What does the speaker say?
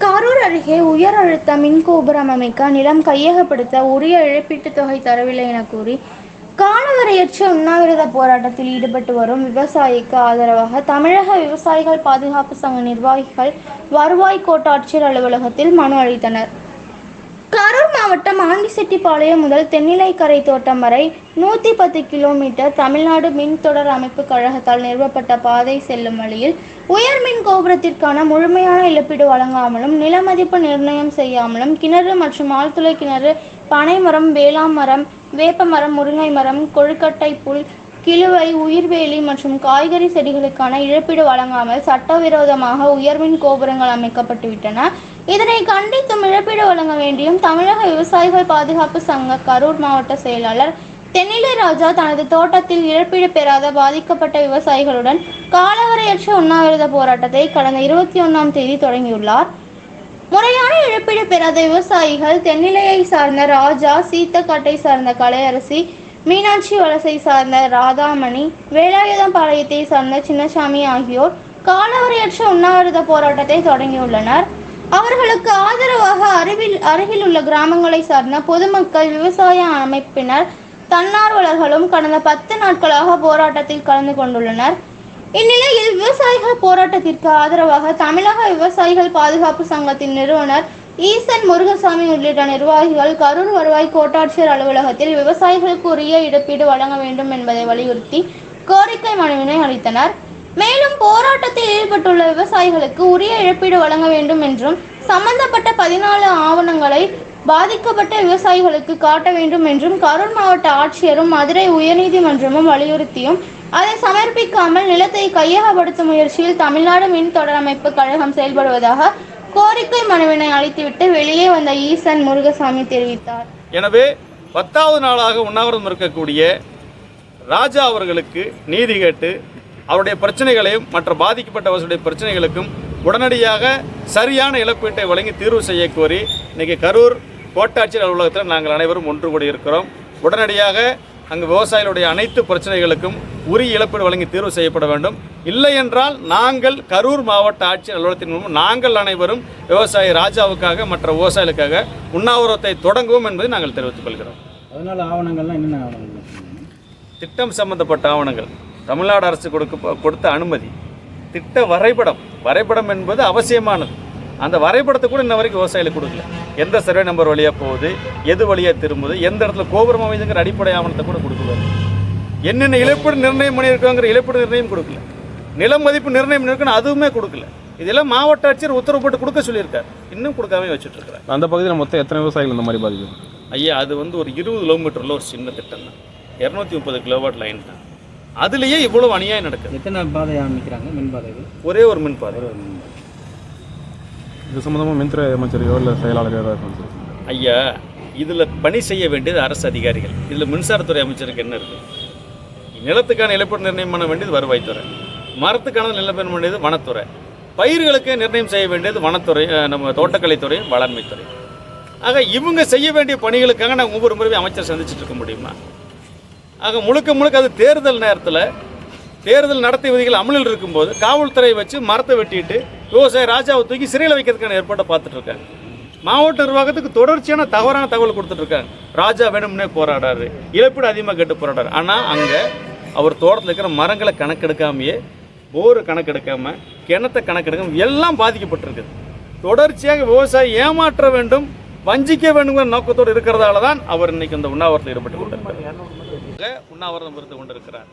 கரூர் அருகே உயர் அழுத்த மின் கோபுரம் அமைக்க நிலம் கையகப்படுத்த உரிய இழப்பீட்டுத் தொகை தரவில்லை என கூறி காலவரையற்ற உண்ணாவிரத போராட்டத்தில் ஈடுபட்டு வரும் விவசாயிக்கு ஆதரவாக தமிழக விவசாயிகள் பாதுகாப்பு சங்க நிர்வாகிகள் வருவாய் கோட்டாட்சியர் அலுவலகத்தில் மனு அளித்தனர். கரூர் மாவட்டம் ஆண்டிசெட்டிப்பாளையம் முதல் தென்னிலைக்கரை தோட்டம் வரை 110 கிலோமீட்டர் தமிழ்நாடு மின் தொடர் அமைப்பு கழகத்தால் நிறுவப்பட்ட பாதை செல்லும் வழியில் உயர் மின் கோபுரத்திற்கான முழுமையான இழப்பீடு வழங்காமலும், நில மதிப்பு நிர்ணயம் செய்யாமலும், கிணறு மற்றும் ஆழ்துளை கிணறு, பனை மரம், வேளாண் மரம், வேப்ப மரம், முருங்கை மரம், கொழுக்கட்டை புல், கிழுவை, உயிர்வேலி மற்றும் காய்கறி செடிகளுக்கான இழப்பீடு வழங்காமல் சட்டவிரோதமாக உயர்மின் கோபுரங்கள் அமைக்கப்பட்டுவிட்டன. இதனை கண்டித்தும் இழப்பீடு வழங்க வேண்டியும் தமிழக விவசாயிகள் பாதுகாப்பு சங்க கரூர் மாவட்ட செயலாளர் தென்னிலை ராஜா தனது தோட்டத்தில் இழப்பீடு பெறாத பாதிக்கப்பட்ட விவசாயிகளுடன் காலவரையற்ற உண்ணாவிரத போராட்டத்தை கடந்த 21ஆம் தேதி தொடங்கியுள்ளார். முறையான இழப்பீடு பெறாத விவசாயிகள் தென்னிலையை சார்ந்த ராஜா, சீத்தக்காட்டை சார்ந்த கலையரசி, மீனாட்சி வலசை சார்ந்த ராதாமணி, வேலாயுதம்பாளையத்தை சார்ந்த சின்னசாமி ஆகியோர் காலவரையற்ற உண்ணாவிரத போராட்டத்தை தொடங்கியுள்ளனர். அவர்களுக்கு ஆதரவாக அருகில் உள்ள கிராமங்களை சார்ந்த பொதுமக்கள், விவசாய அமைப்பினர், தன்னார்வலர்களும் கடந்த 10 நாட்களாக போராட்டத்தில் கலந்து கொண்டுள்ளனர். இந்நிலையில் விவசாயிகள் போராட்டத்திற்கு ஆதரவாக தமிழக விவசாயிகள் பாதுகாப்பு சங்கத்தின் நிறுவனர் ஈசன் முருகசாமி உள்ளிட்ட நிர்வாகிகள் கரூர் வருவாய் கோட்டாட்சியர் அலுவலகத்தில் விவசாயிகளுக்கு உரிய இழப்பீடு வழங்க வேண்டும் என்பதை வலியுறுத்தி கோரிக்கை மனுவினை அளித்தனர். மேலும் போராட்டத்தில் ஈடுபட்டுள்ள விவசாயிகளுக்கு உரிய இழப்பீடு வழங்க வேண்டும் என்றும், சம்பந்தப்பட்ட 14 ஆவணங்களை பாதிக்கப்பட்ட விவசாயிகளுக்கு காட்ட வேண்டும் என்றும் கரூர் மாவட்ட ஆட்சியரும் மதுரை உயர்நீதிமன்றமும் வலியுறுத்தியும், அதை சமர்ப்பிக்காமல் நிலத்தை கையகப்படுத்தும் முயற்சியில் தமிழ்நாடு மின் தொடர் அமைப்பு கழகம் செயல்படுவதாக கோரிக்கை மனுவினை அளித்துவிட்டு வெளியே வந்த ஈசன் முருகசாமி தெரிவித்தார். எனவே 10வது நாளாக உண்ணாவிரதம் இருக்கக்கூடிய ராஜா அவர்களுக்கு நீதி கேட்டு அவருடைய பிரச்சனைகளையும் மற்ற பாதிக்கப்பட்டவர்களுடைய பிரச்சனைகளுக்கும் உடனடியாக சரியான இழப்பீட்டை வழங்கி தீர்வு செய்ய கோரி இன்றைக்கி கரூர் கோட்டாட்சியர் அலுவலகத்தில் நாங்கள் அனைவரும் ஒன்று கூடி இருக்கிறோம். உடனடியாக அங்கு விவசாயிகளுடைய அனைத்து பிரச்சனைகளுக்கும் உரிய இழப்பீடு வழங்கி தீர்வு செய்யப்பட வேண்டும். இல்லை என்றால் நாங்கள் கரூர் மாவட்ட ஆட்சியர் அலுவலகத்தின் மூலம் நாங்கள் அனைவரும் விவசாயி ராஜாவுக்காக மற்ற விவசாயிகளுக்காக உண்ணாவிரதத்தை தொடங்குவோம் என்பதை நாங்கள் தெரிவித்துக் கொள்கிறோம். அதனால் ஆவணங்கள்லாம் என்னென்ன ஆவணங்கள்? திட்டம் சம்பந்தப்பட்ட ஆவணங்கள், தமிழ்நாடு அரசு கொடுத்த அனுமதி, திட்ட வரைபடம் என்பது அவசியமானது. அந்த வரைபடத்தை கூட இன்ன வரைக்கும் விவசாயிகளுக்கு கொடுக்கல. எந்த சர்வே நம்பர் வழியாக போகுது, எது வழியாக திரும்புது, எந்த இடத்துல கோபுரம் அமைதுங்கிற அடிப்படை ஆவணத்தை கூட கொடுக்கல. என்னென்ன இழப்பீடு நிர்ணயம் பண்ணியிருக்காங்கிற இழப்பீடு நிர்ணயம் கொடுக்கல. நில மதிப்பு நிர்ணயம் பண்ணியிருக்கணும், அதுவுமே கொடுக்கல. இதெல்லாம் மாவட்ட ஆட்சியர் உத்தரவு போட்டு கொடுக்க சொல்லியிருக்காரு, இன்னும் கொடுக்காம வச்சுட்டு இருக்கிறார். அந்த பகுதியில் மொத்தம் எத்தனை விவசாயிகள் இந்த மாதிரி பாதிக்கும்? ஐயா, அது வந்து ஒரு 20 கிலோமீட்டரில் ஒரு சின்ன திட்டம் தான், 230 கிலோவாட் லைன் தான். அதுலேயே இவ்வளவு அநியாயம் நடக்குது. எத்தனை பாதை அமைக்கிறாங்க? மின் பாதைகள் ஒரே ஒரு மின் பாதை. இது சம்பந்தமாக மின்துறை அமைச்சரையோ இல்லை செயலாளரோ ஏதாவது? ஐயா, இதில் பணி செய்ய வேண்டியது அரசு அதிகாரிகள். இதில் மின்சாரத்துறை அமைச்சருக்கு என்ன இருக்குது? நிலத்துக்கான இழப்பீடு நிர்ணயம் பண்ண வேண்டியது வருவாய்த்துறை, மரத்துக்கான நிலப்பீடு வேண்டியது வனத்துறை, பயிர்களுக்கு நிர்ணயம் செய்ய வேண்டியது வனத்துறை, நம்ம தோட்டக்கலைத்துறை, வேளாண்மைத்துறை. ஆக இவங்க செய்ய வேண்டிய பணிகளுக்காக நாங்கள் ஒவ்வொரு முறையும் அமைச்சர் சந்திச்சுட்டு இருக்க முடியுமா? ஆக முழுக்க அது தேர்தல் நேரத்தில் தேர்தல் நடத்தை விதிகள் அமலில் இருக்கும்போது காவல்துறை வச்சு மரத்தை வெட்டிட்டு விவசாய ராஜாவை தூக்கி சிறையில் வைக்கிறதுக்கான ஏற்பாட்டை பார்த்துட்டு இருக்காங்க. மாவட்ட நிர்வாகத்துக்கு தொடர்ச்சியான தவறான தகவல் கொடுத்துட்டு இருக்காங்க. ராஜா வேணும்னே போராடாரு, இழப்பீடு அதிகமாக கேட்டு போராடாரு. ஆனால் அங்கே அவர் தோட்டத்தில் இருக்கிற மரங்களை கணக்கெடுக்காமையே, போரு கணக்கெடுக்காமல், கிணத்தை கணக்கெடுக்காமல் எல்லாம் பாதிக்கப்பட்டிருக்குது. தொடர்ச்சியாக விவசாயி ஏமாற்ற வேண்டும், வஞ்சிக்க வேண்டுங்கிற நோக்கத்தோடு இருக்கிறதால தான் அவர் இன்னைக்கு இந்த உண்ணாவிரதத்தில் ஈடுபட்டு கொண்டிருக்கிறார். உண்ணாவிரதம் இருந்து கொண்டிருக்கிறார்.